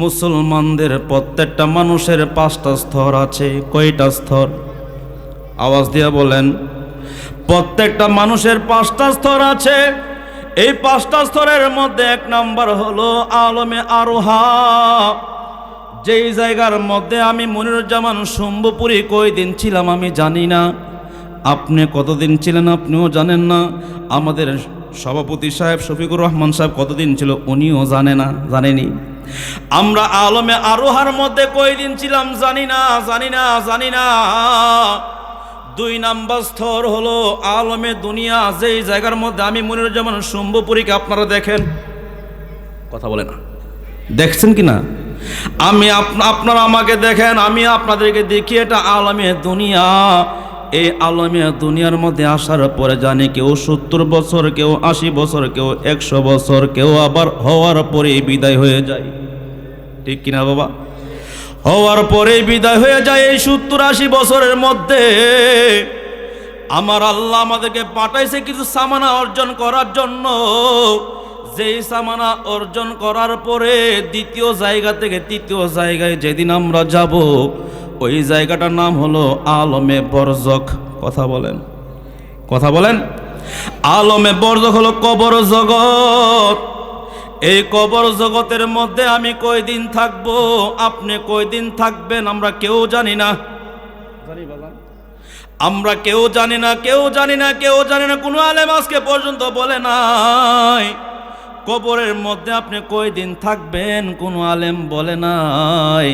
মুসলমানদের প্রত্যেকটা মানুষের 5টা স্তর আছে। কয়টা স্তর? আওয়াজ দিয়ে বলেন। প্রত্যেকটা মানুষের 5টা স্তর আছে। এই 5টা স্তরের মধ্যে 1 নাম্বার হলো আলমে আরোহা। যেই জায়গার মধ্যে আমি মনিরুজ্জামান শম্ভুপুরী কয়দিন ছিলাম আমি জানি না, আপনি কতদিন ছিলেন আপনিও জানেন না, আমাদের সভাপতি সাহেব শফিকুর রহমান সাহেব কতদিন ছিল উনিও জানেনি। আমরা আলমে আরোহার মধ্যে কয়দিন ছিলাম জানি না। 2 নাম্বার স্তর হলো আলমে দুনিয়া। যেই জায়গার মধ্যে আমি মনিরুজ্জামান শম্ভুপুরীকে আপনারা দেখেন, কথা বলে না, দেখছেন কিনা? আপনারা আমাকে দেখেন, আমি আপনাদেরকে দেখি, এটা আলমে দুনিয়া। এই আলমে দুনিয়ার মধ্যে আসার পরে জানি কেউ 70 বছর, কেউ 80 বছর, কেউ 100 বছর, কেউ আবার হওয়ার পরে বিদায় হয়ে যায়। ঠিক কিনা বাবা? হওয়ার পরে বিদায় হয়ে যায়। এই 70-80 বছরের মধ্যে আমার আল্লাহ আমাদেরকে পাঠাইছে কিছু সামানা অর্জন করার জন্য। যেই সামানা অর্জন করার পরে দ্বিতীয় জায়গা থেকে তৃতীয় জায়গায় যেদিন আমরা যাব, ওই জায়গাটার নাম হলো আলমে বরজখ। কথা বলেন। আলমে বরজখ হলো কবর জগৎ। এই কবর জগতের মধ্যে আমি কয়দিন থাকবো, আপনি কয়দিন থাকবেন, আমরা কেউ জানি না। আমরা কেউ জানি না। কোনো আলেম আজকে পর্যন্ত বলে নাই কবরের মধ্যে আপনি কয়দিন থাকবেন, কোনো আলেম বলে নাই।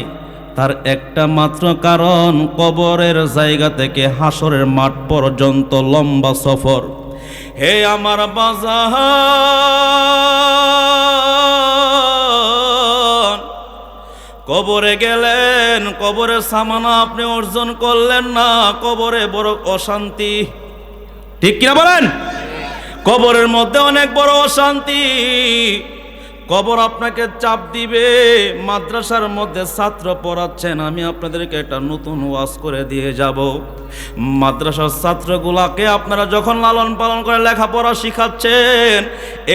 তার একটা মাত্র কারণ, কবরের জায়গা থেকে হাসরের মাঠ পর্যন্ত লম্বা সফর। হে আমার বাজার, কবরে গেলেন, কবরের সামানা আপনি অর্জন করলেন না, কবরে বড় অশান্তি। ঠিক কিনা বলেন? কবরের মধ্যে অনেক বড় অশান্তি। কবর আপনাকে চাপ দিবে। মাদ্রাসার মধ্যে ছাত্র পড়াচ্ছেন, আমি আপনাদেরকে একটা নতুন ওয়াজ করে দিয়ে যাব। মাদ্রাসার ছাত্রগুলাকে আপনারা যখন লালন পালন করে লেখাপড়া শিখাচ্ছেন,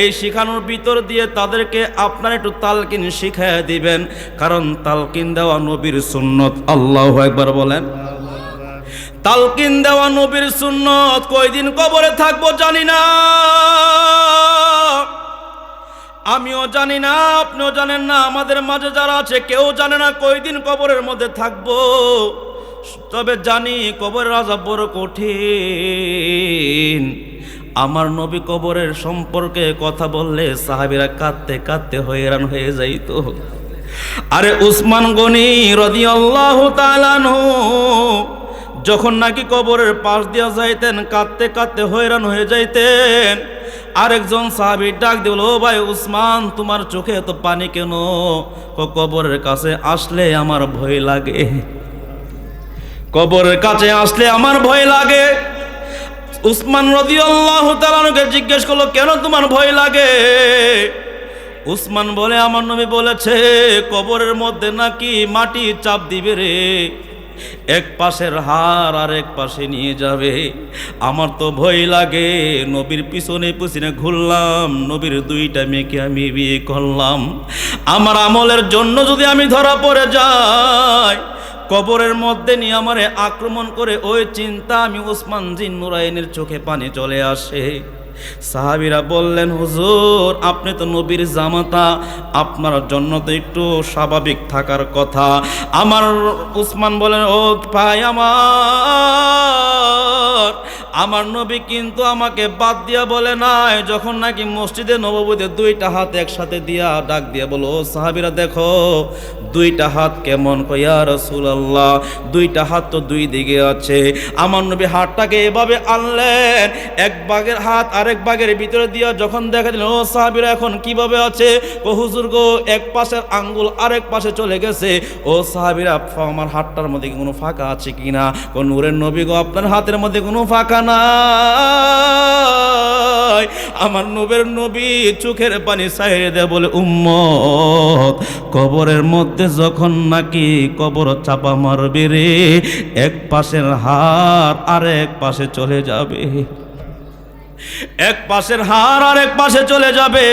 এই শিখানোর ভিতর দিয়ে তাদেরকে আপনারা একটু তালকিন শিখাইয়া দিবেন, কারণ তালকিন দেওয়া নবীর সুন্নত। আল্লাহু আকবার বলেন। তালকিন দেওয়া নবীর সুন্নত। কয়দিন কবরে থাকবো জানি না, আমিও জানি না, আপনিও জানেন না, আমাদের মাঝে যারা আছে কেউ জানে না কয়দিন কবরের মধ্যে থাকবো। তবে জানি কবরের আযাব বড় কঠিন। আমার নবী কবরের সম্পর্কে কথা বললে সাহাবীরা কাঁদতে কাঁদতে হয়রান হয়ে যাইত। আরে উসমান গনি রাদিয়াল্লাহু তাআলা আনহু যখন নাকি কবরের পাশ দিয়া যাইতেন, কাঁদতে কাঁদতে হয়রান হয়ে যাইতেন। আরেকজন সাহাবী ডাক দিল, ও ভাই উসমান, তোমার চোখে এত পানি কেন? কবরের কাছে আসলে আমার ভয় লাগে, কবরের কাছে আসলে আমার ভয় লাগে। উসমান রাদিয়াল্লাহু তাআলা আনহুকে জিজ্ঞেস করলো, কেন তোমার ভয় লাগে? উসমান বলে, আমার নবী বলেছে কবরের মধ্যে নাকি মাটি চাপ দিবে রে, এক পাশের হাড় আর এক পাশে নিয়ে যাবে। আমার তো ভয় লাগে। নবীর পিছনে পিছনে ঘুরলাম, নবীর 2টা মেয়েকে আমি বিয়ে করলাম। আমার আমলের জন্য যদি আমি ধরা পড়ে যাই, কবরের মধ্যে নিয়ে আমারে আক্রমণ করে, ওই চিন্তা আমি উসমান জিন নুরাইনের চোখে পানি চলে আসে। সাহাবীরা বললেন, হুজুর আপনি তো নবীর জামাতা, আপনার জন্য তো একটু স্বাভাবিক থাকার কথা। আমার উসমান বলেন, ও ভাই আমার নবী কিন্তু আমাকে বাদ দিয়া বলে নাই। যখন নাকি মসজিদে নববীতে 2টা হাত একসাথে দিয়া ডাক দিয়া বলো, ও সাহাবীরা দেখো 2টা হাত কেমন? ইয়া রাসূলুল্লাহ 2টা হাত তো 2 দিকে আছে। আমার নবী হাতটাকে এভাবে আনলেন, এক ভাগের হাত আরেক ভাগের ভিতরে দিয়া যখন দেখা দিলেন, ও সাহাবীরা এখন কিভাবে আছে? ও হুজুর গো, এক পাশের আঙ্গুল আরেক পাশে চলে গেছে। ও সাহাবীরা, আমার হাতটার মধ্যে কোনো ফাঁকা আছে কিনা? কোন নূরের নবী গো, আপনার হাতের মধ্যে কোনো ফাঁকা নাই। আমার নবীর নবী চোখের পানি ছাইড়ে দেয়, বলে উম্মত, কবরের মধ্যে যখন নাকি কবর চাপা মারবে রে, এক পাশের হাত আরেক পাশে চলে যাবে। এক পাশের হাড় আর এক পাশে চলে যাবে।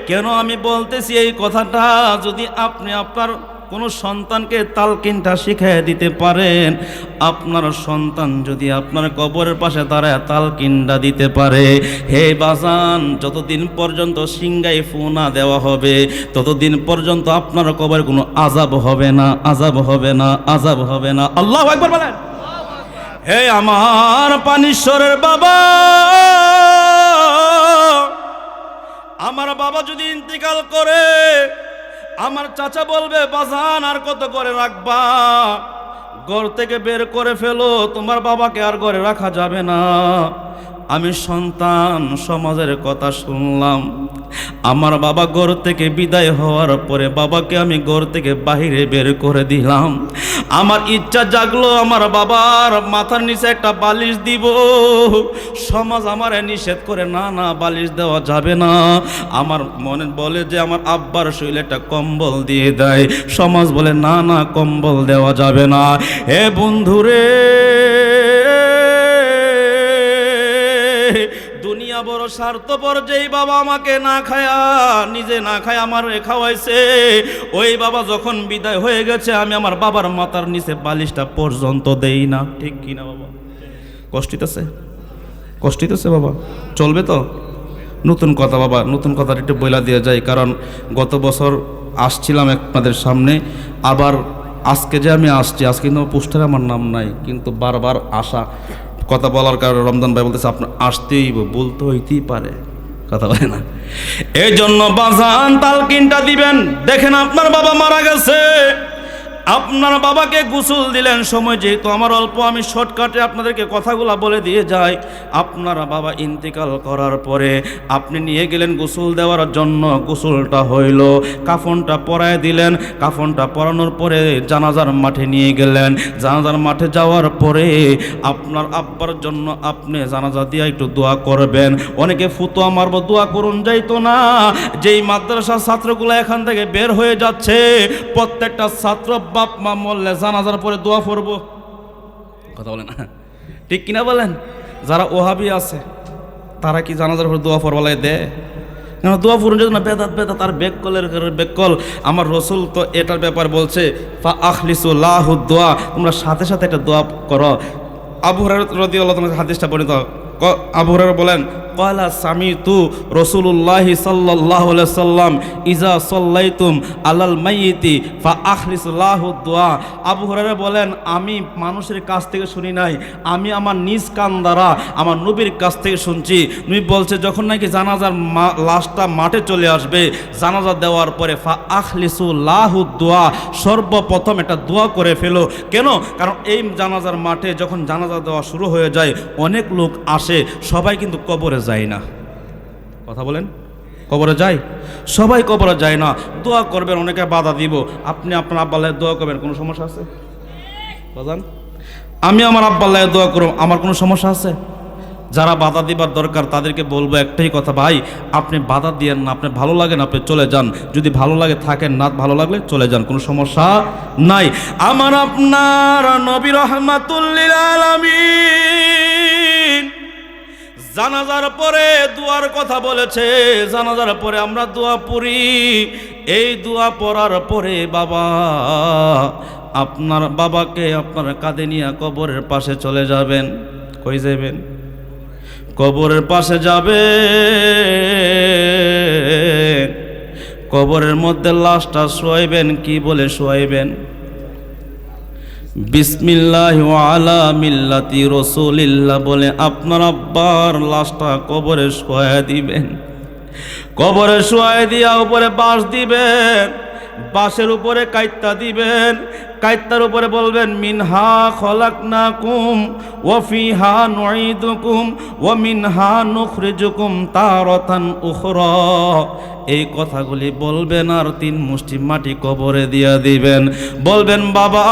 কেন আমি বলতেছি এই কথাটা? যদি আপনি আপনার কোনো সন্তানকে তালকিনটা শিখিয়ে দিতে পারেন, আপনার সন্তান যদি আপনার কবরের পাশে দাঁড়ায় তালকিনটা দিতে পারে, হে বাজান, যতদিন পর্যন্ত সিংগায় ফু না দেওয়া হবে ততদিন পর্যন্ত আপনার কবরে কোনো আযাব হবে না, আযাব হবে না, আযাব হবে না। আল্লাহু আকবার বলেন। হে আমার পানিশ্বরের বাবা, আমার বাবা যদি ইন্তিকাল করে, আমার চাচা বলবে বাজান আর কত করে রাখবা, ঘর থেকে বের করে ফেলো, তোমার বাবাকে আর ঘরে রাখা যাবে না। আমি সন্তান সমাজের কথা শুনলাম, আমার বাবা ঘর থেকে বিদায় হওয়ার পরে বাবাকে আমি ঘর থেকে বাহিরে বের করে দিলাম। আমার ইচ্ছা জাগলো আমার বাবার মাথার নিচে একটা বালিশ দিব। সমাজ আমারে নিষেধ করে, না না বালিশ দেওয়া যাবে না। আমার মনে বলে যে আমার আব্বার শরীরে একটা কম্বল দিয়ে দেয়। সমাজ বলে না না কম্বল দেওয়া যাবে না। হে বন্ধুরে, দুনিয়া বড় স্বার্থপর। যেই বাবা আমাকে না খায়া, নিজে না খায় আমার খাওয়াইছে, ওই বাবা যখন বিদায় হয়ে গেছে আমি আমার বাবার মাথার নিচে বালিশটা পর্যন্ত দেই না। ঠিক কি না বাবা? কষ্টিতেছে, কষ্টিতেছে বাবা। চলবে তো? নতুন কথা বাবা, নতুন কথা একটু বইলা দিয়ে যায়। কারণ গত বছর আসছিলাম আপনাদের সামনে, আবার আজকে যে আমি আসছি, আজকে কিন্তু পোস্টারে আমার নাম নাই, কিন্তু বারবার আসা কথা বলার কারণে রমজান ভাই বলতেছে আপনার আসতেই বলতে হইতেই পারে, কথা বলে না। এই জন্য বাজান তালকিনটা দিবেন। দেখেন আপনার বাবা মারা গেছে, আপনার বাবাকে গোসল দিলেন, সময় যেহেতু আমার অল্প, আমি শর্টকাটে আপনাদেরকে কথাগুলো বলে দিয়ে যাই। আপনার বাবা ইন্তেকাল করার পরে আপনি নিয়ে গেলেন গোসল দেওয়ার জন্য, গোসলটা হইল, কাফনটা পরায় দিলেন, কাফনটা পরানোর পরে জানাজার মাঠে নিয়ে গেলেন। জানাজার মাঠে যাওয়ার পরে আপনার আব্বার জন্য আপনি জানাজা দিয়ে একটু দোয়া করবেন। অনেকে ফুতুয়া মারব, দোয়া করুন যাইতো না। যেই মাদ্রাসার ছাত্রগুলো এখান থেকে বের হয়ে যাচ্ছে, প্রত্যেকটা ছাত্র বাপ মা মরলে জানাজার পরে দোয়া পড়ব, কথা বলেন না, ঠিক কিনা বলেন? যারা ওহাবি আছে তারা কি জানাজার পরে দোয়া পড়বালাই দেয়? কেন দোয়া পড়ুন যদি না, বেদাত বেদাত আর বেককলের বেককল। আমার রসুল তো এটার ব্যাপার বলছে, ফা আখলিসু লাহু দোয়া, তোমরা সাথে সাথে একটা দোয়া করো। আবু হুরায়রা রাদিয়াল্লাহু তাআলা হাদিসটা বর্ণিত, আবু হুরায়রা বলেন ক্বালা সামিতু রাসূলুল্লাহি সাল্লাল্লাহু আলাইহি সাল্লাম ইজা সাল্লাইতুম আলাল মাইয়িতি ফা আখলিসু লাহু দুআ। আবু হুরায়রা বলেন আমি মানুষের কাছ থেকে শুনি নাই, আমি আমার নিজ কান দ্বারা আমার নবীর কাছ থেকে শুনছি। নবী বলছে যখন নাকি জানাজার লাশটা মাঠে চলে আসবে, জানাজা দেওয়ার পরে ফা আখলিসু লাহু দুআ, সর্বপ্রথম একটা দোয়া করে ফেলো। কেন? কারণ এই জানাজার মাঠে যখন জানাজা দেওয়া শুরু হয়ে যায় অনেক লোক আসে, সবাই কিন্তু কবরে যায় না, কথা বলেন, কবরে যায়? সবাই কবরে যায় না। দোয়া করবেন, অনেকে বাধা দিব, আপনি আপনার আব্বাল্লাহ দোয়া করবেন, কোনো সমস্যা আছে? বাজান আমি আমার আব্বাল্লাহ দোয়া করব, আমার কোনো সমস্যা আছে? যারা বাধা দিবার দরকার তাদেরকে বলবো একটাই কথা, ভাই আপনি বাধা দিয়েন না, আপনি ভালো লাগেন আপনি চলে যান, যদি ভালো লাগে থাকেন, না ভালো লাগলে চলে যান, কোনো সমস্যা নাই। আমার আপনার নবী রাহমাতুল লিল আলামিন জানাজার পরে দোয়ার কথা বলেছে। জানাজার পরে আমরা দোয়া পড়ি, এই দোয়া পড়ার পরে বাবা আপনার বাবাকে আপনার কাঁধে নিয়ে কবরের পাশে চলে যাবেন। কই যাবেন? কবরের পাশে যাবে, কবরের মধ্যে লাশটা শোয়াইবেন। কি বলে শোয়াইবেন? বিসমিল্লাহি ওয়া আলা মিল্লাতি রাসূলিল্লাহ বলে আপনার আব্বার লাশটা কবরে শোয়া দিবেন। কবরে শোয়া দিয়া উপরে বাঁশ দিবেন, বাঁশের উপরে কাইত্তা দিবেন, কাইত্তার উপরে বলবেন মিনহা খলাকনাকুম ওয়া ফিহা নুঈদুকুম ওয়া মিনহা নুখরিজুকুম তারাতান উখরা। এই কথাগুলি বলবেন আর 3 মুষ্টি মাটি কবরে দিয়া দিবেন। বলবেন বাবা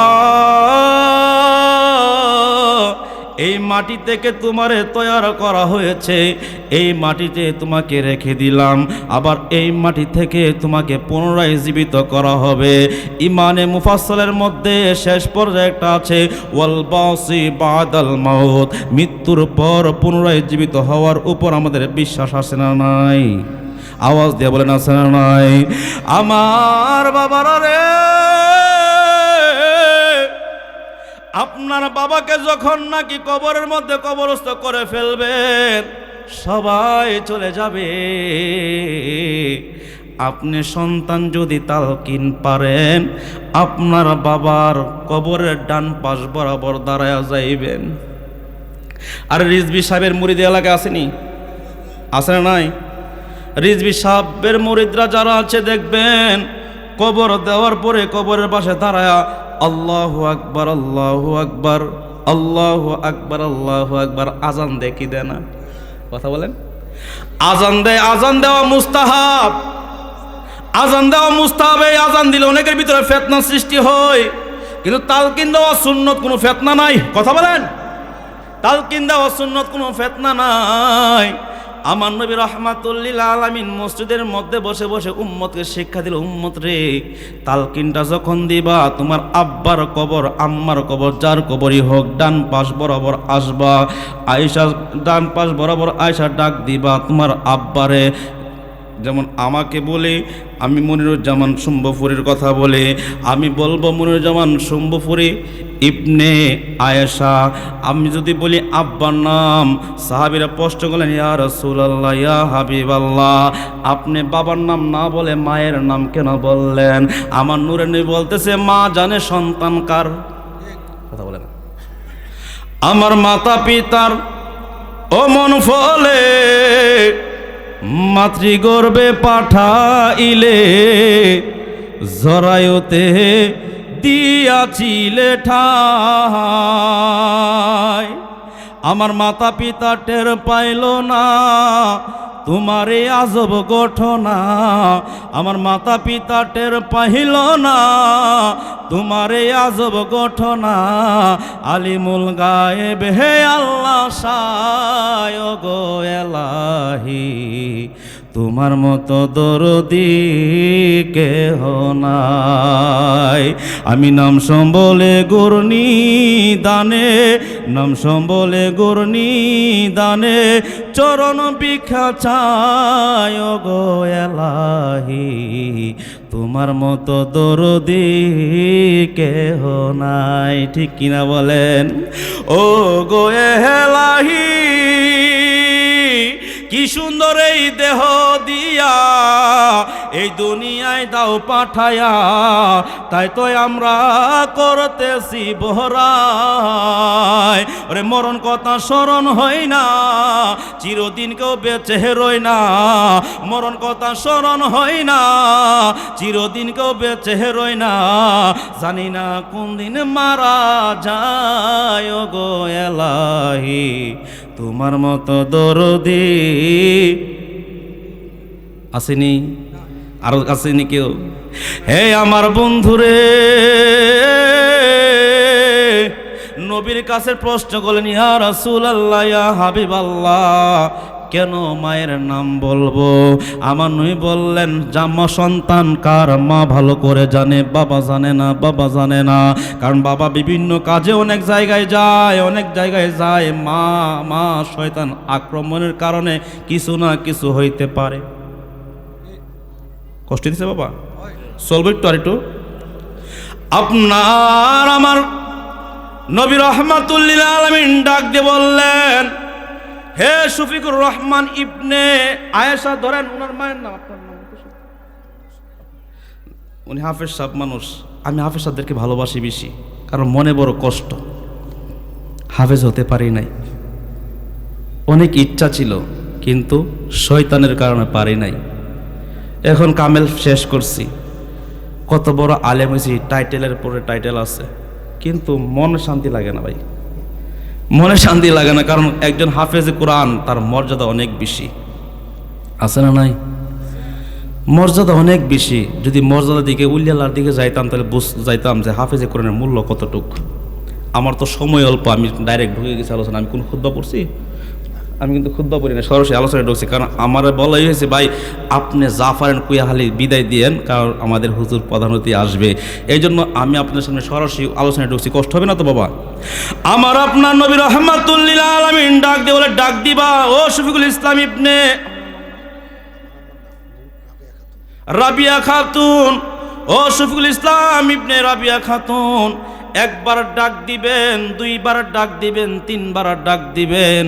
এই মাটি থেকে তোমারে তৈয়ার করা হয়েছে, এই মাটিতে তোমাকে রেখে দিলাম, আবার এই মাটি থেকে তোমাকে পুনরায় জীবিত করা হবে। ইমানে মুফাসসালের মধ্যে শেষ পর্যায়ে একটা আছে ওয়াল বাসি বাদাল মাউত, মৃত্যুর পর পুনরায় জীবিত হওয়ার উপর আমাদের বিশ্বাস আছে না নাই? আওয়াজ দিয়ে বলেন আছে না নাই? আমার বাবারা রে, আপনার বাবাকে যখন নাকি কবরের মধ্যে কবরস্থ করে ফেলবেন, সবাই চলে যাবে, আপনি সন্তান যদি তালকিন পারেন, আপনার বাবার কবরের ডান পাশ বরাবর দাঁড়ায়া যাইবেন। আর রিজভী সাহেবের মুরিদ এলাকায় আসেনি? আছে না নাই? রিজভী সাহেবের মুরিদরা যারা আছে দেখবেন, কবর দেওয়ার পরে কবরের পাশে দাঁড়ায়া আল্লাহু আকবার আল্লাহু আকবার আল্লাহু আকবার আল্লাহু আকবার আজান দেয় কি দেয় না? কথা বলেন। আজান দেয়, আজান দেওয়া মুস্তাহাব, আজান দেওয়া মুস্তাহাব। এই আজান দিলে অনেকের ভিতরে ফিতনা সৃষ্টি হয়, কিন্তু তালকিন দেওয়া সুন্নত, কোনো ফিতনা নাই। কথা বলেন। তালকিন দেওয়া সুন্নত, কোনো ফিতনা নাই। আমার নবী রাহমাতুল লিল আলামিন মসজিদের মধ্যে বসে বসে উম্মতকে শিক্ষা দিল, উম্মত রে, তালকিনটা যখন দিবা, তোমার আব্বার কবর আম্মার কবর যার কবরই হোক, ডান পাশ বরাবর আসবা। আয়েশা ডান পাশ বরাবর আয়েশা ডাক দিবা তোমার আব্বারে। যেমন আমাকে বলে, আমি মনিরুজ্জামান শম্ভুপুরীর কথা বলে আমি বলবো মনিরুজ্জামান শম্ভুপুরী ইবনে আয়েশা। আমি যদি বলি আব্বার নাম, সাহাবীরা প্রশ্ন করলেন, ইয়া রাসূলুল্লাহ, ইয়া হাবিবাল্লাহ, আপনি বাবার নাম না বলে মায়ের নাম কেন বললেন? আমার নূরের নবী বলতেছে, মা জানে সন্তান কার। কথা বলেন। আমার মাতা পিতার অমন ফলে মাতৃগর্ভে পাঠাইলে, জরায়ুতে দিয়াছিলে ঠাই। আমার মাতা পিতা টের পাইল না তোমারে আজব ঘটনা, আমার মাতা পিতা টের পাইল না তোমারে আজব ঘটনা। আলিমুল গায়েব হে আল্লাহ শায় গো এলাহি, তোমার মতো দরদি কেহ নাই। আমি নাম সম্বলে গুরনি দানে, নাম সম্বলে গুরনি দানে, চরণ ভিক্ষা চাই গো এলাহি, তোমার মতো দরদি কেহ নাই। ঠিক কিনা বলেন? ও গো এলাহি, কি সুন্দর এই দেহ দিয়া এই দুনিয়ায় দাও পাঠায়া, তাই তো আমরা করতেছি বহরায়। ওরে মরণ কথা স্মরণ হয় না, চিরদিন কেউ বেঁচে রই না। মরণ কথা স্মরণ হয় না, চিরদিন কেউ বেঁচে রই না। জানি না কোন দিন মারা যায় গো এলাহি, তোমার মতো দরদি আসেনি? আরো আসেনি কেউ? হে আমার বন্ধুরে, নবীর কাছে প্রশ্ন করলেন, ইয়া রাসূলুল্লাহ, ইয়া হাবিবাল্লাহ, কেন মায়ের নাম বলবো? আমার নবী বললেন, জামা সন্তান কার মা ভালো করে জানে, বাবা জানে না, বাবা জানে না। কারণ বাবা বিভিন্ন কাজে অনেক জায়গায় যায়, অনেক জায়গায় যায়। মা শয়তান আক্রমণের কারণে কিছু না কিছু হইতে পারে। কষ্ট দিছে বাবা? চলবে একটু আর একটু। আপনার আমার নবী রাহমাতুল লিল আলামিন ডাক দিয়ে বললেন, হে শফিকুর রহমান ইবনে আয়েশা, ধরেন ওনার মায়ের নাম, আপনার নাম। উনি হাফেজ সাহেব মানুষ, আমি হাফেজ সাহেবদেরকে ভালোবাসি বেশি, কারণ মনে বড় কষ্ট, হাফেজ হতে পারি নাই। অনেক ইচ্ছা ছিল, কিন্তু শয়তানের কারণে পারি নাই। এখন কামেল শেষ করছি, কত বড় আলেম হয়েছি, টাইটেলের পরে টাইটেল আছে, কিন্তু মনে শান্তি লাগে না ভাই, মনে শান্তি লাগে না। কারণ একজন হাফেজে কোরআন, তার মর্যাদা অনেক বেশি, আছে না নাই? মর্যাদা অনেক বেশি। যদি মর্যাদার দিকে উল্লিয়াল্লার দিকে যাইতাম, তাহলে যাইতাম যে হাফেজে কোরআনের মূল্য কতটুক। আমার তো সময় অল্প, আমি ডাইরেক্ট ঢুকে গেছি আলোচনা। আমি কোন খুতবা পড়ছি? আমি কিন্তু খুতবা পড়ি না, সরাসরি আলোচনায় ঢুকছি। কারণ আমার বলাই হয়েছে ভাই আপনি যা পারেন কুয়াহালি বিদায় দিয়েন, কারণ আমাদের হুজুর প্রধান অতিথি আসবে। এই জন্য আমি আপনার সামনে সরাসরি আলোচনায় ঢুকছি। কষ্ট হবে না তো বাবা? আমার আপনার নবী রাহমাতুল লিল আলামিন ডাক দিয়ে বলে, ডাক দিবা ও শফিকুল ইসলাম ইবনে রাবিয়া খাতুন, ও শফিকুল ইসলাম ইবনে রাবিয়া খাতুন। একবার ডাক দিবেন, দুইবার ডাক দিবেন, তিনবার ডাক দিবেন।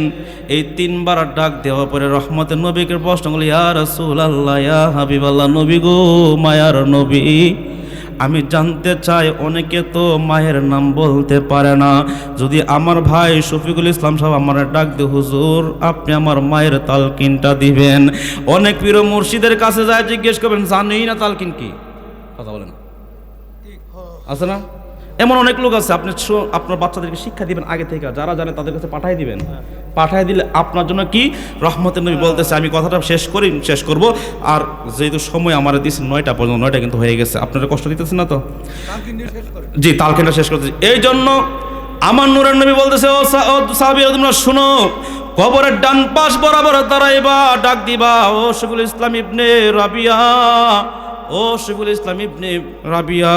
এই তিনবার ডাক দেওয়ার পরে রহমতের নবীকে প্রশ্ন করল, ইয়া রাসূলুল্লাহ, ইয়া হাবিবাল্লাহ, নবী গো, মায়ার নবী, আমি জানতে চাই অনেকে তো মায়ের নাম বলতে পারে না। যদি আমার ভাই শফিকুল ইসলাম সাহেব আমার ডাক দিয়ে, হুজুর আপনি আমার মায়ের তালকিনটা দিবেন। অনেক পীর মুর্শিদের কাছে যায় জিজ্ঞেস করবেন, জানেই না তালকিন কি? কথা বলেন, আছে না? এমন অনেক লোক আছে। আপনি আপনার বাচ্চাদেরকে শিক্ষা দিবেন আগে থেকে, যারা জানে তাদের কাছে পাঠাই দিবেন। পাঠাই দিলে আপনার জন্য কি রহমতের নবী বলতেছে। আমি কথাটা শেষ করব। আর যেহেতু সময় আমার দিচ্ছে 9টা পর্যন্ত, 9টা কিন্তু হয়ে গেছে, আপনারা কষ্ট দিতেছেন না তো? জি, তালকিনটা শেষ করতেছি। এই জন্য আমার নূরের নবী বলতেছে, ও সাহাবীরা তোমরা শুনো, কবরের ডান পাশ বরাবর দাঁড়াইবা, ডাক দিবা, ও শফিকুল ইসলাম ইবনে রাবিয়া, ও শফিকুল ইসলাম ইবনে রাবিয়া,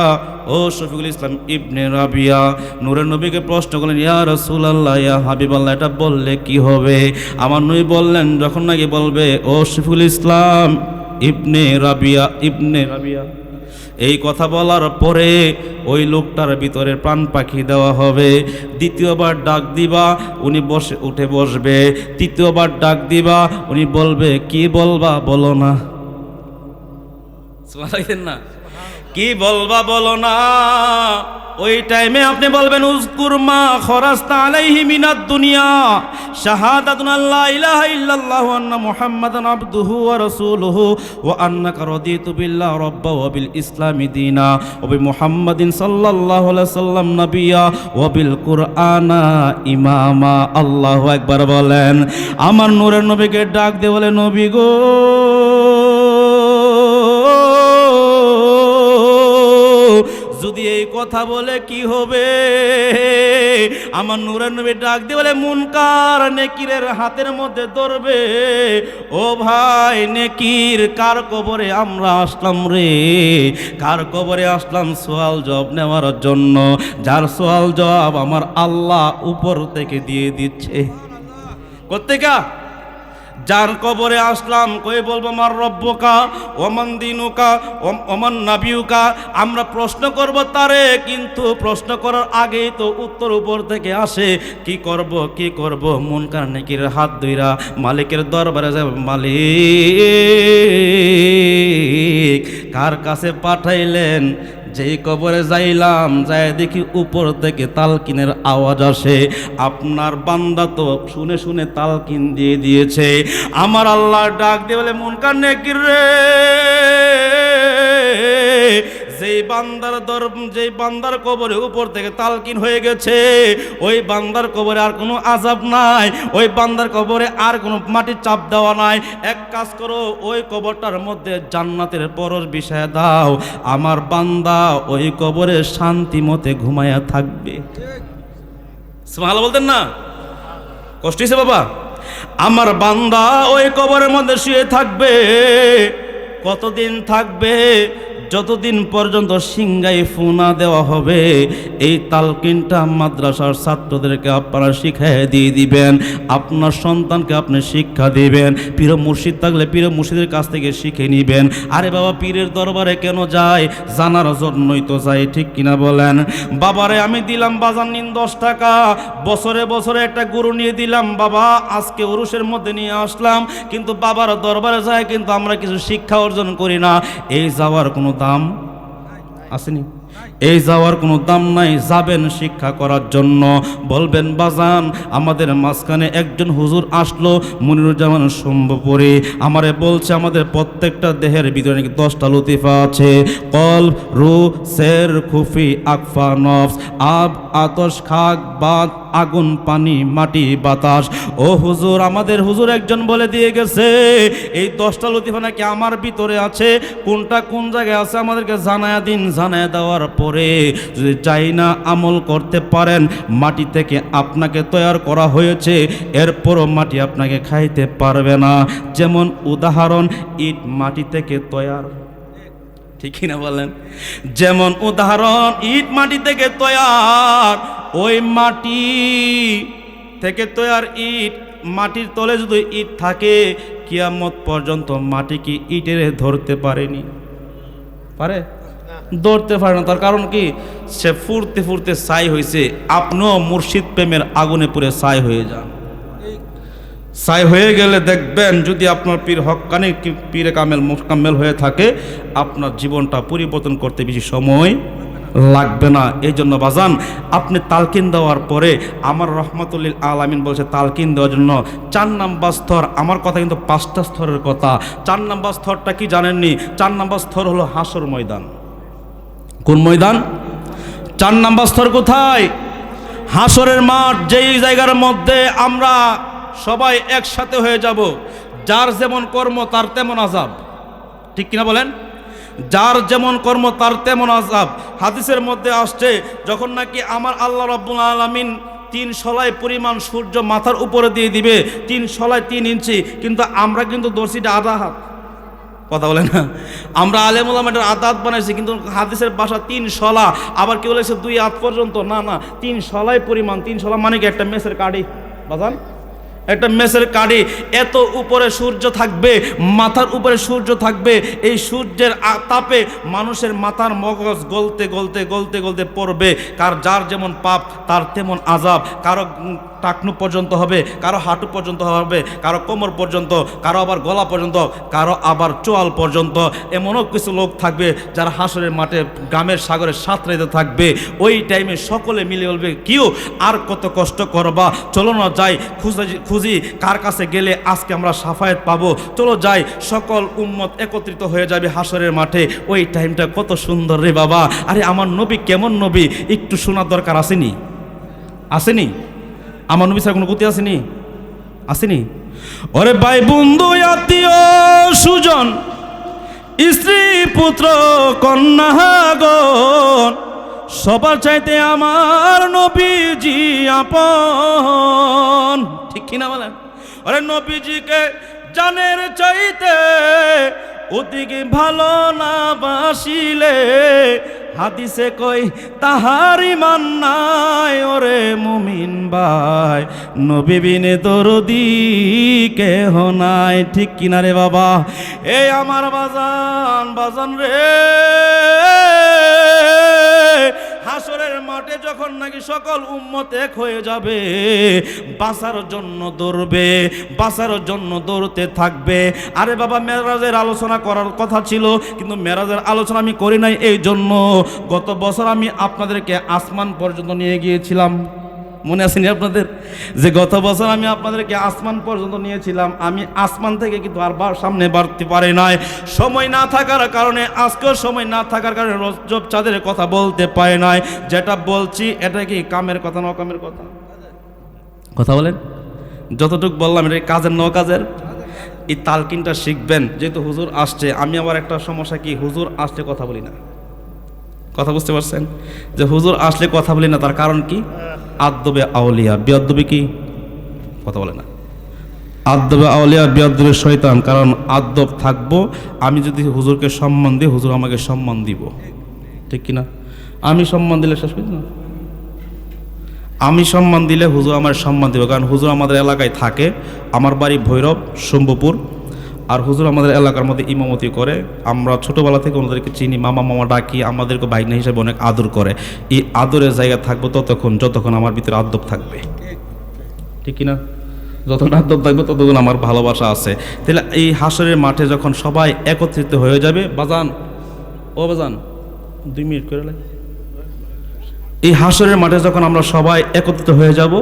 ও শফিকুল ইসলাম ইবনে রাবিয়া। নূরের নবীকে প্রশ্ন করলেন, ইয়া রাসূলুল্লাহ, ইয়া হাবিবাল্লাহ, এটা বললে কি হবে? আমার নবী বললেন, যখন নাকি বলবে ও শফিকুল ইসলাম ইবনে রাবিয়া, ইবনে রাবিয়া, এই কথা বলার পরে ওই লোকটার ভিতরে প্রাণ পাখি দেওয়া হবে। দ্বিতীয়বার ডাক দিবা, উনি উঠে বসবে। তৃতীয়বার ডাক দিবা, উনি বলবে, কি বলবা বলো না। না, কি বলবা বলো না। ওই টাইমে আপনি বলবেন, উযকুর মা খরাজতা আলাইহি মিনাদ দুনিয়া শাহাদাতুন আল্লা ইলাহা ইল্লাল্লাহ ওয়া আন্না মুহাম্মাদান আবদুহু ওয়া রাসূলুহু ওয়া আন্নাকা রাদিতু বিল্লাহি রাব্বা ওয়া বিল ইসলামি দীনা ওয়া বি মুহাম্মাদিন সাল্লাল্লাহু আলাইহি সাল্লাম নাবিয়্যা ওয়া বিল কুরআনা ইমামা। আল্লাহু আকবার বলেন। আমার নূরের নবীকে ডাক দিয়ে বলে, নবী গো, যদি এই কথা বলে কি হবে? আমার নূরের নবী ডাক দিয়ে বলে, মুনকার নেকিরের হাতের মধ্যে ধরবে। ও ভাই, নেকির কার কবরে আমরা আসলাম রে? কার কবরে আসলাম সওয়াল জবাব নেওয়ার জন্য, যার সওয়াল জবাব আমার আল্লাহ উপর থেকে দিয়ে দিচ্ছে। কোত্থেকে? যার কবরে আসলাম, কই বলবো মার রব্বুকা ওমান দিনুকা ওমান নাবিয়ুকা, আমরা প্রশ্ন করব তারে, কিন্তু প্রশ্ন করার আগেই তো উত্তর উপর থেকে আসে। কি করব কি করব? মুনকার নেকির হাত ধইরা মালিকের দরবারে যাব, মালিক কার কাছে পাঠাইলেন? যেই কবরে যাইলাম, যায় দেখি উপর থেকে তালকিনের আওয়াজ আসে। আপনার বান্দা তো শুনে শুনে তালকিন দিয়ে দিয়েছে। আমার আল্লাহ ডাক দিয়ে বলে, মুনকার নেকির রে, যেই বান্দার কবরে উপর থেকে তালকিন হয়ে গেছে, ওই বান্দার কবরে আর কোনো আযাব নাই, ওই বান্দার কবরে আর কোনো মাটির চাপ দেওয়া নাই। এক কাজ করো, ওই কবরটার মধ্যে জান্নাতের পরশ বিছায়া দাও, আমার বান্দা ওই কবরে শান্তি মতে ঘুমায়া থাকবে। সুবহানাল্লাহ বলতেন না? কষ্ট হয়েছে বাবা? আমার বান্দা ওই কবরের মধ্যে শুয়ে থাকবে। কতদিন থাকবে? যতদিন পর্যন্ত সিংগাই ফুনা দেওয়া হবে। এই তালকিনটা মাদ্রাসার ছাত্রদেরকে আপনারা শিখাই দিয়ে দিবেন, আপনার সন্তানকে আপনি শিক্ষা দিবেন। পীর মুর্শিদ থাকলে পীর মুর্শিদের কাছ থেকে শিখে নিবেন। আরে বাবা, পীরের দরবারে কেন যায়? জানার জন্যই তো যায়, ঠিক কিনা বলেন? বাবারে আমি দিলাম বাজার নিন 10 টাকা, বছরে বছরে একটা গরু নিয়ে দিলাম, বাবা আজকে উরুষের মধ্যে নিয়ে আসলাম, কিন্তু বাবার দরবারে যায় কিন্তু আমরা কিছু শিক্ষা অর্জন করি না। এই যাওয়ার কোনো দাম আসেনি? এই যাওয়ার কোনো দাম নাই। যাবেন শিক্ষা করার জন্য, বলবেন বাজান আমাদের মাঝখানে একজন হুজুর আসলো, মনিরুজ্জামান সম্ভবপুরী, আমারে বলছে আমাদের প্রত্যেকটা দেহের ভিতরে নাকি 10টা লতিফা আছে। কলব, রু, সের, খুফি, আকফা, নফস, আব, আতশ, খাক, বাত, আগুন, পানি, মাটি, বাতাস। ও হুজুর, আমাদের হুজুর একজন বলে দিয়ে গেছে এই 10টা লতিফা নাকি আমার ভিতরে আছে, কোনটা কোন জায়গায় আছে আমাদেরকে জানায়া দিন। জানায়া দেওয়ার পরে পরে যদি চাই না আমল করতে পারেন, মাটি থেকে আপনাকে তৈরি করা হয়েছে, এরপরও মাটি আপনাকে খাইতে পারবে না। যেমন উদাহরণ, ইট মাটি থেকে তৈরি, ঠিক কিনা বলেন? যেমন উদাহরণ, ইট মাটি থেকে তৈরি, ওই মাটি থেকে তৈরি ইট, মাটির তলে যদি ইট থাকে, কিয়ামত পর্যন্ত মাটি কি ইটের ধরতে পারেনি? পারে? ধরতে পারে না। তার কারণ কি? সে ফুরতে ফুরতে ছাই হয়েছে। আপনিও মুর্শিদ প্রেমের আগুনে পুড়ে ছাই হয়ে যান। ছাই হয়ে গেলে দেখবেন, যদি আপনার পীর হক্কানি পীরে কামেল মোকাম্মেল হয়ে থাকে, আপনার জীবনটা পরিবর্তন করতে বেশি সময় লাগবে না। এই জন্য বাজান, আপনি তালকিন দেওয়ার পরে, আমার রহমাতুল্লিল আলামিন বলছে তালকিন দেওয়ার জন্য 4 নাম্বার স্তর। আমার কথা কিন্তু 5টা স্তরের কথা। 4 নাম্বার স্তরটা কি জানেননি? 4 নাম্বার স্তর হলো হাসর ময়দান। কোন ময়দান? 4 নাম্বার স্তর কোথায়? হাসরের মাঠ, যেই জায়গার মধ্যে আমরা সবাই একসাথে হয়ে যাব। যার যেমন কর্ম তার তেমন আযাব, ঠিক কিনা বলেন? যার যেমন কর্ম তার তেমন আযাব। হাদিসের মধ্যে আসছে, যখন নাকি আমার আল্লাহ রাব্বুল আলামিন 3 সলাই পরিমাণ সূর্য মাথার উপরে দিয়ে দিবে, 3 সলাই 3 ইঞ্চি, কিন্তু আমরা কিন্তু দর্শিটা আধা হাত। কথা বলে না? আমরা আলেম ওলামা এটার আধা হাত বানাইছি, কিন্তু হাদিসের ভাষা 3 সলা। আবার কেউ বলেছে 2 হাত পর্যন্ত, না না, 3 সলাই পরিমাণ। 3 সলা মানে কি? একটা মেসের কাঠি বাজান, একটা মেসের কাঠি। এত উপরে সূর্য থাকবে, মাথার উপরে সূর্য থাকবে। এই সূর্যের তাপে মানুষের মাথার মগজ গলতে গলতে গলতে গলতে পড়বে। যার যেমন পাপ তার তেমন আযাব। কারো টাকনু পর্যন্ত হবে, কারো হাঁটু পর্যন্ত হবে, কারো কোমর পর্যন্ত, কারো আবার গলা পর্যন্ত, কারো আবার চোয়াল পর্যন্ত। এমনও কিছু লোক থাকবে যারা হাসরের মাঠে গ্রামের সাগরে সাঁতরাইতে থাকবে। ওই টাইমে সকলে মিলে বলবে, কিও আর কত কষ্ট করবা, চলো না যাই খুঁজি কার কাছে গেলে আজকে আমরা সাফায়াত পাবো, চলো যাই। সকল উম্মত একত্রিত হয়ে যাবে হাসরের মাঠে। ওই টাইমটা কত সুন্দর রে বাবা। আরে আমার নবী কেমন নবী, একটু শোনার দরকার আসেনি? আসেনি? আমার নবী স্যার কোনো গতি আসেনি? আসেনি? ওরে ভাই বন্ধু আত্মীয় সুজন, স্ত্রী পুত্র কন্যাগণ, সবার চাইতে আমার নবীজি আপন, ঠিক কিনা বলেন? আরে নবীজিকে জানের চাইতে অতিকে ভালো না বাসিলে, হাদিসে কই তাহার ঈমান নাই। ওরে মুমিন ভাই, নবী বিনে দরদি কেহ নাই, ঠিক কিনা রে বাবা? এই আমার বাজান, বাজান রে, হাসরের মাঠে যখন নাকি সকল উম্মত এক হয়ে যাবে, বাঁচার জন্য দৌড়বে, বাঁচার জন্য দৌড়তে থাকবে। আরে বাবা, মেরাজের আলোচনা করার কথা ছিল, কিন্তু মেরাজের আলোচনা আমি করি নাই। এই জন্য গত বছর আমি আপনাদেরকে আসমান পর্যন্ত নিয়ে গিয়েছিলাম। মনে আসেনি আপনাদের যে গত বছর আমি আপনাদেরকে আসমান পর্যন্ত নিয়েছিলাম? আমি আসমান থেকে কিন্তু আর সামনে বাড়তে পারি নাই, সময় না থাকার কারণে। আজকেও সময় না থাকার কারণে রজব চাঁদের কথা বলতে পারি নাই। যেটা বলছি এটা কি কামের কথা না অকামের কথা? কথা বলেন। যতটুকু বললাম এটা কাজের না কাজের? এই তালকিনটা শিখবেন, যেহেতু হুজুর আসছে। আমি আবার একটা সমস্যা কি, হুজুর আসলে কথা বলি না। কথা বুঝতে পারছেন? যে হুজুর আসলে কথা বলি না, তার কারণ কি? আদবে আউলিয়া, বিয়াদবে কি? কথা বলে না। আদবে আউলিয়া, বিয়াদবে শয়তান। কারণ আদব থাকবো, আমি যদি হুজুরকে সম্মান দিই, হুজুর আমাকে সম্মান দিব, ঠিক কিনা? আমি সম্মান দিলে শেষ করি না, আমি সম্মান দিলে হুজুর আমার সম্মান দিব। কারণ হুজুর আমাদের এলাকায় থাকে, আমার বাড়ি ভৈরব শম্ভুপুর, আর হুজুর আমাদের এলাকার মধ্যে ইমামতি করে। আমরা ছোটোবেলা থেকে ওনাদেরকে চিনি, মামা মামা ডাকি, আমাদেরকে ভাইনা হিসেবে অনেক আদর করে। এই আদরের জায়গা থাকবো যতক্ষণ আমার ভিতরে আদব থাকবে, ঠিক কিনা? যতক্ষণ আদব থাকবে ততক্ষণ আমার ভালোবাসা আছে। তাহলে এই হাসরের মাঠে যখন সবাই একত্রিত হয়ে যাবে, বাজান ও বাজান 2 মিনিট করে লাগে। এই হাসরের মাঠে যখন আমরা সবাই একত্রিত হয়ে যাব,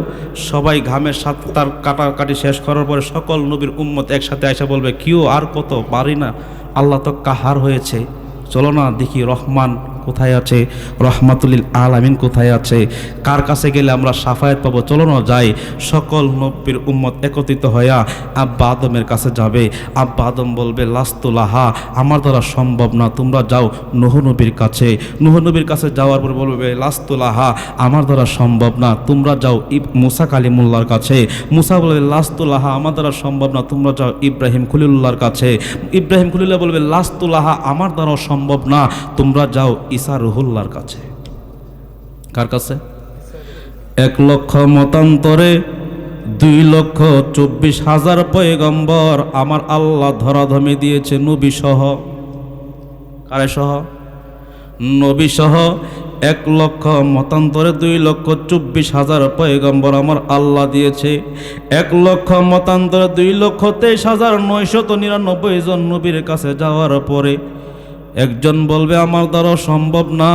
সবাই ঘামের সাথে তার কাটাকাটি শেষ করার পরে সকল নবীর উম্মত একসাথে আইসা বলবে, কিও আর কত, পারি না, আল্লাহ তো কাহার হয়েছে, চলো না দেখি রহমান কোথায় আছে, রহমাতুল্লিল আলামিন কোথায় আছে, কার কাছে গেলে আমরা শাফায়াত পাবো? চলো না যাই। সকল নবীর উম্মত একত্রিত হইয়া আব্বা আদমের কাছে যাবে। আব্বা আদম বলবে লাস্তুলাহা, আমার দ্বারা সম্ভব না, তোমরা যাও নূহ নবীর কাছে। নূহ নবীর কাছে যাওয়ার পর বলবে লাস্তুলাহা, আমার দ্বারা সম্ভব না, তোমরা যাও মুসা কালিমুল্লাহর কাছে। মুসা বলবে লাস্তুলাহা, আমার দ্বারা সম্ভব না, তোমরা যাও ইব্রাহিম খলিলুল্লাহর কাছে। ইব্রাহিম খলিলুল্লাহ বলবে লাস্তুলাহা, আমার দ্বারাও সম্ভব না, তোমরা যাও ঈসা রুহুল্লাহর কাছে। কার কাছে? 1,00,000 মতান্তরে 2,24,000 পয়গম্বর আমার আল্লাহ ধরাধমে দিয়েছে নবী সহ। কারে সহ? নবী সহ 1,00,000 মতান্তরে 2,24,000 পয়গম্বর আমার আল্লাহ দিয়েছে। 1,00,000 মতান্তরে 2,23,999 জন নবীর কাছে যাওয়ার পরে একজন বলবে আমার দ্বারা সম্ভব না,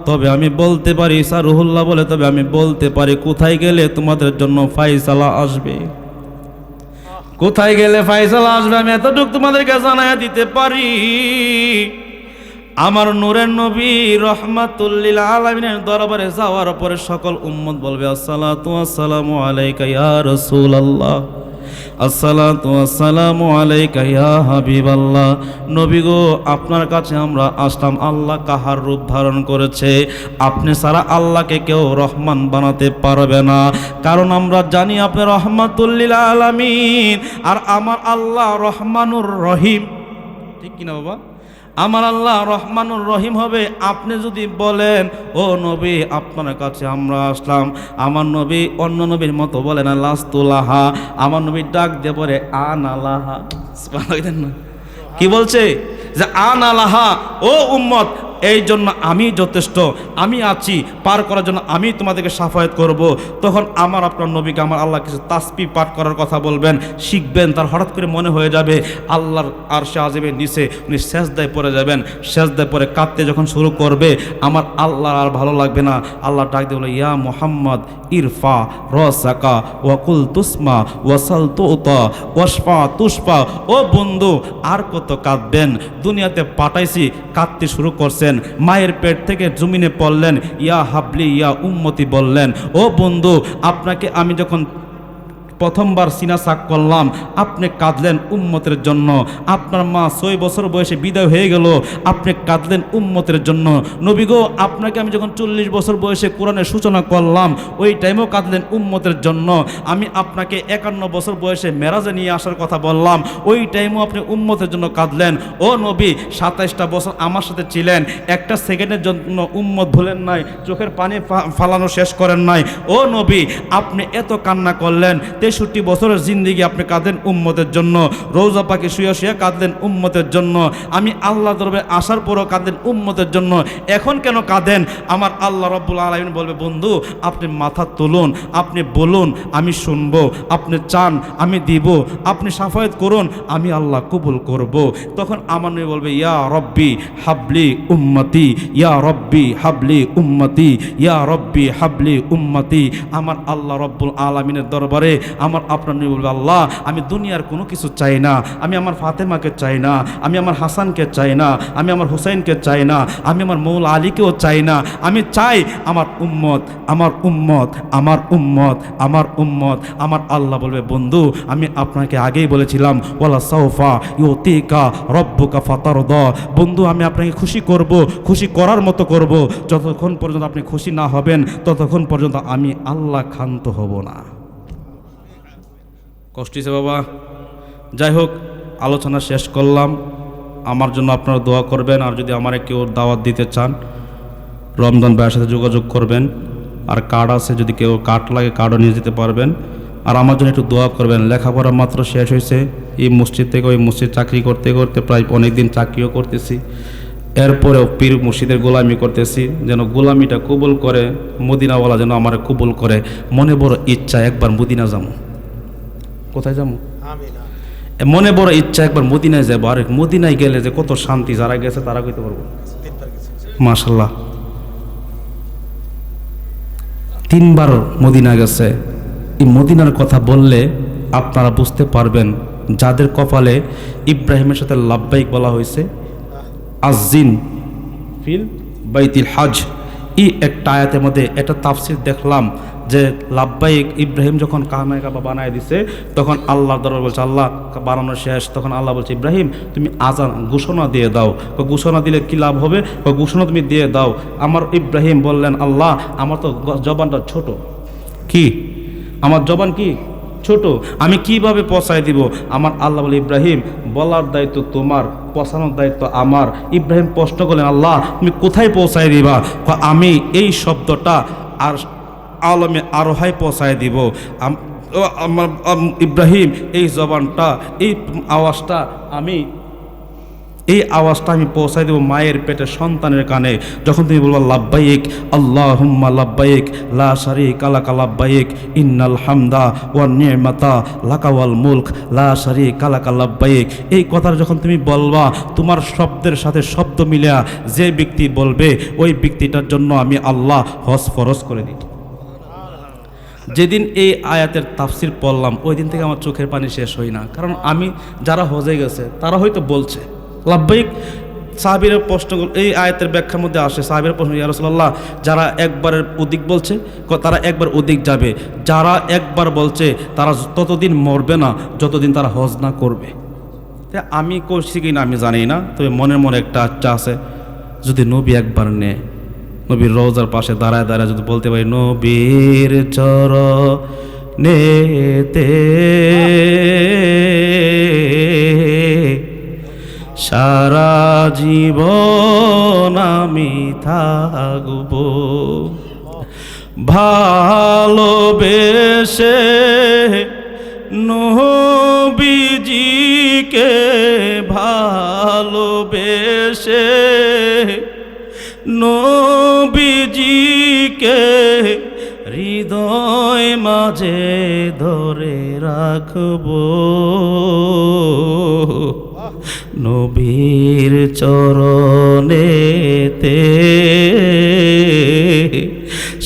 তবে আমি বলতে পারি। ঈসা রুহুল্লাহ বলে তবে আমি বলতে পারি কোথায় গেলে তোমাদের জন্য ফায়সালা আসবে, কোথায় গেলে ফায়সালা আসবে আমি এতটুকু তোমাদেরকে জানাইয়া দিতে পারি। আমার নূরের নবী রহমাতুল্লিল আলামিনের দরবারে যাওয়ার পরে সকল উম্মত বলবে আসসালাতু ওয়াসসালামু আলাইকা ইয়া রাসূলুল্লাহ, আসসালাতু ওয়াসসালামু আলাইকা ইয়া হাবিবাল্লাহ। নবী গো, আপনার কাছে আমরা আসলাম, আল্লাহ কাহার রূপ ধারণ করেছে, আপনি ছাড়া আল্লাহকে কেউ রহমান বানাতে পারবে না, কারণ আমরা জানি আপনি রহমাতুল্লিল আলামিন আর আমার আল্লাহ রহমানুর রহিম। ঠিক কিনা বাবা? আমার আল্লাহ রহমানুর রহিম হবে। আপনি যদি বলেন ও নবী আপনার কাছে আমরা আসলাম, আমার নবী অন্য নবীর মতো বলে না লাস্তুলাহা, আমার নবী ডাক দিয়ে পরে আনালাহা। কি বলছে? যে আনালাহা, ও উম্মত এই জন্য আমি যথেষ্ট, আমি আছি পার করার জন্য, আমি তোমাদেরকে শাফায়াত করব। তখন আমার আপনার নবীকে আমার আল্লাহ কিছু তাসবিহ পাঠ করার কথা বলবেন, শিখবেন। তার হঠাৎ করে মনে হয়ে যাবে আল্লাহর আরশে আজিমের নিচে উনি সেজদায় পড়ে যাবেন। সেজদায় পড়ে কাঁদতে যখন শুরু করবে আমার আল্লাহর আর ভালো লাগবে না। আল্লাহ ডাক দিয়ে বলে ইয়া মুহাম্মদ ইরফা রসাকা ওয়াকুল তুসমা ওয়াসাল তুতা ওয়াশফা তুশফা। ও বন্ধু আর কত কাঁদবেন? দুনিয়াতে পাঠাইছি, কাঁদতে শুরু করছেন, মায়ের পেট থেকে জমিনে পড়লেন, ইয়া হাবলি ইয়া উম্মতি বললেন। ও বন্ধু আপনাকে আমি যখন প্রথমবার সিনা সাক করলাম আপনি কাঁদলেন উম্মতের জন্য। আপনার মা 6 বছর বয়সে বিদায় হয়ে গেল, আপনি কাঁদলেন উম্মতের জন্য। নবী গো, আপনাকে আমি যখন 40 বছর বয়সে কোরআনের সূচনা করলাম ওই টাইমেও কাঁদলেন উম্মতের জন্য। আমি আপনাকে 51 বছর বয়সে মেরাজে নিয়ে আসার কথা বললাম, ওই টাইমেও আপনি উম্মতের জন্য কাঁদলেন। ও নবী 27টা বছর আমার সাথে ছিলেন, একটা সেকেন্ডের জন্য উম্মত ভুলেন নাই, চোখের পানি ফালানো শেষ করেন নাই। ও নবী আপনি এত কান্না করলেন, 63 বছরের জিন্দিগি আপনি কাঁদেন উম্মতের জন্য। রোজা পাকে শুয়ে শুয়ে কাঁদলেন উম্মতের জন্য। আমি আল্লাহ দরবারে আসার পরও কাঁদেন উম্মতের জন্য। এখন কেন কাঁদেন? আমার আল্লাহ রাব্বুল আলামিন বলবে বন্ধু আপনি মাথা তুলুন, আপনি বলুন আমি শুনবো, আপনি চান আমি দিব, আপনি শাফায়াত করুন আমি আল্লাহ কবুল করব। তখন আমার নবী বলবে ইয়া রব্বি হাবলি উম্মতি, ইয়া রব্বি হাবলি উম্মতি, ইয়া রব্বি হাবলি উম্মতি। আমার আল্লাহ রাব্বুল আলামিনের দরবারে আমার আপনার নবী বলবে আল্লাহ আমি দুনিয়ার কোনো কিছু চাই না, আমি আমার ফাতেমাকে চাই না, আমি আমার হাসানকে চাই না, আমি আমার হুসাইনকে চাই না, আমি আমার মৌলা আলীকেও চাই না, আমি চাই আমার উম্মত, আমার উম্মত, আমার উম্মত, আমার উম্মত। আমার আল্লাহ বলবে বন্ধু আমি আপনাকে আগেই বলেছিলাম ওয়ালা সাউফা ইউতিকা রব্বুকা ফাতারদা। বন্ধু আমি আপনাকে খুশি করব, খুশি করার মতো করব। যতক্ষণ পর্যন্ত আপনি খুশি না হবেন ততক্ষণ পর্যন্ত আমি আল্লাহ ক্ষান্ত হব না। কষ্ট হয়েছে বাবা? যাই হোক আলোচনা শেষ করলাম। আমার জন্য আপনারা দোয়া করবেন। আর যদি আমার কেউ দাওয়াত দিতে চান রমজান ভাইয়ের সাথে যোগাযোগ করবেন। আর কার্ড আছে, যদি কেউ কার্ড লাগে কার্ডও নিয়ে যেতে পারবেন। আর আমার জন্য একটু দোয়া করবেন। লেখাপড়া মাত্র শেষ হয়েছে, এই মসজিদ থেকে ওই মসজিদ চাকরি করতে করতে প্রায় অনেক দিন চাকরিও করতেছি, এরপরেও পীর মুর্শিদের গোলামি করতেছি। যেন গোলামিটা কবুল করে, মদিনাওয়ালা যেন আমার কবুল করে। মনে বড় ইচ্ছা একবার মদিনা যাবো। কোথায় যাবো? মনে বড় ইচ্ছা একবার মদিনায় যাবো। আর মদিনায় গেলে যে কত শান্তি, যারা গেছে তারা কইতে পারবো। মাশাল্লাহ 3 বার মদিনা গেছে। এই মদিনার কথা বললে আপনারা বুঝতে পারবেন যাদের কপালে ইব্রাহিমের সাথে লাব্বাইক বলা হয়েছে। আজিন ফিল বাইতুল হজ। এই একটা আয়াতের মধ্যে এটা তাফসীর দেখলাম যে লাব্বাইক ইব্রাহিম যখন কাবায়ে কাবা বানায় দিছে, তখন আল্লাহ দরবার বলছে, আল্লাহ বানানো শেষ, তখন আল্লাহ বলছে ইব্রাহিম তুমি আজান ঘোষণা দিয়ে দাও। ঘোষণা দিলে কি লাভ হবে? ঘোষণা তুমি দিয়ে দাও। আমার ইব্রাহিম বললেন, আল্লাহ আমার তো জবানটা ছোট, কি আমার জবান কি ছোট, আমি কিভাবে পৌঁছায় দিব? আমার আল্লাহ বলে ইব্রাহিম বলার দায়িত্ব তোমার, পৌঁছানোর দায়িত্ব আমার। ইব্রাহিম প্রশ্ন করলেন, আল্লাহ তুমি কোথায় পৌঁছায় দিবা? আমি এই শব্দটা আর আলমে আরোহায় পৌঁছায় দিব। আমার ইব্রাহিম এই জবানটা, এই আওয়াজটা আমি পৌঁছাই দেব মায়ের পেটে সন্তানের কানে। যখন তুমি বলবা লাব্বাইক আল্লাহুম্মা লাব্বাইক লা শারীকা লাকা লাব্বাইক ইন্নাল হামদা ওয়ান নি'মাতা লাকা ওয়াল মুলক লা শারীকা লাকা লাব্বাইক, এই কথাটা যখন তুমি বলবা, তোমার শব্দের সাথে শব্দ মিলিয়া যে ব্যক্তি বলবে ওই ব্যক্তিটার জন্য আমি আল্লাহ হজ ফরজ করে দিই। যেদিন এই আয়াতের তাফসির পড়লাম ওই দিন থেকে আমার চোখের পানি শেষ হয় না। কারণ আমি যারা হজে গেছে তারা হয়তো বলছে লাব্বাইক। সাহাবীরা প্রশ্ন, এই আয়াতের ব্যাখ্যার মধ্যে আসে সাহাবীরা প্রশ্ন, ইয়া রাসূলুল্লাহ যারা একবারের অধিক বলছে তারা একবার অধিক যাবে, যারা একবার বলছে তারা ততদিন মরবে না যতদিন তারা হজ না করবে। আমি করছি কি না আমি জানি না, তবে মনের মনে একটা আচ্ছা আছে, যদি নবী একবার নেয়, নবীর রওজার পাশে দাঁড়ায় দাঁড়ায় যদি বলতে পারি নবীর চরণেতে সারা জীবন আমি থাকব, ভালোবেসে নবীজিকে ভালোবেসে নবীজিকে হৃদয় মাঝে ধরে রাখব, নবীর চরণেতে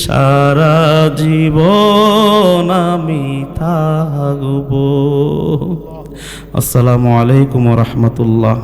সারা জীবন আমি থাকব। আসসালামু আলাইকুম ওয়া রাহমাতুল্লাহ।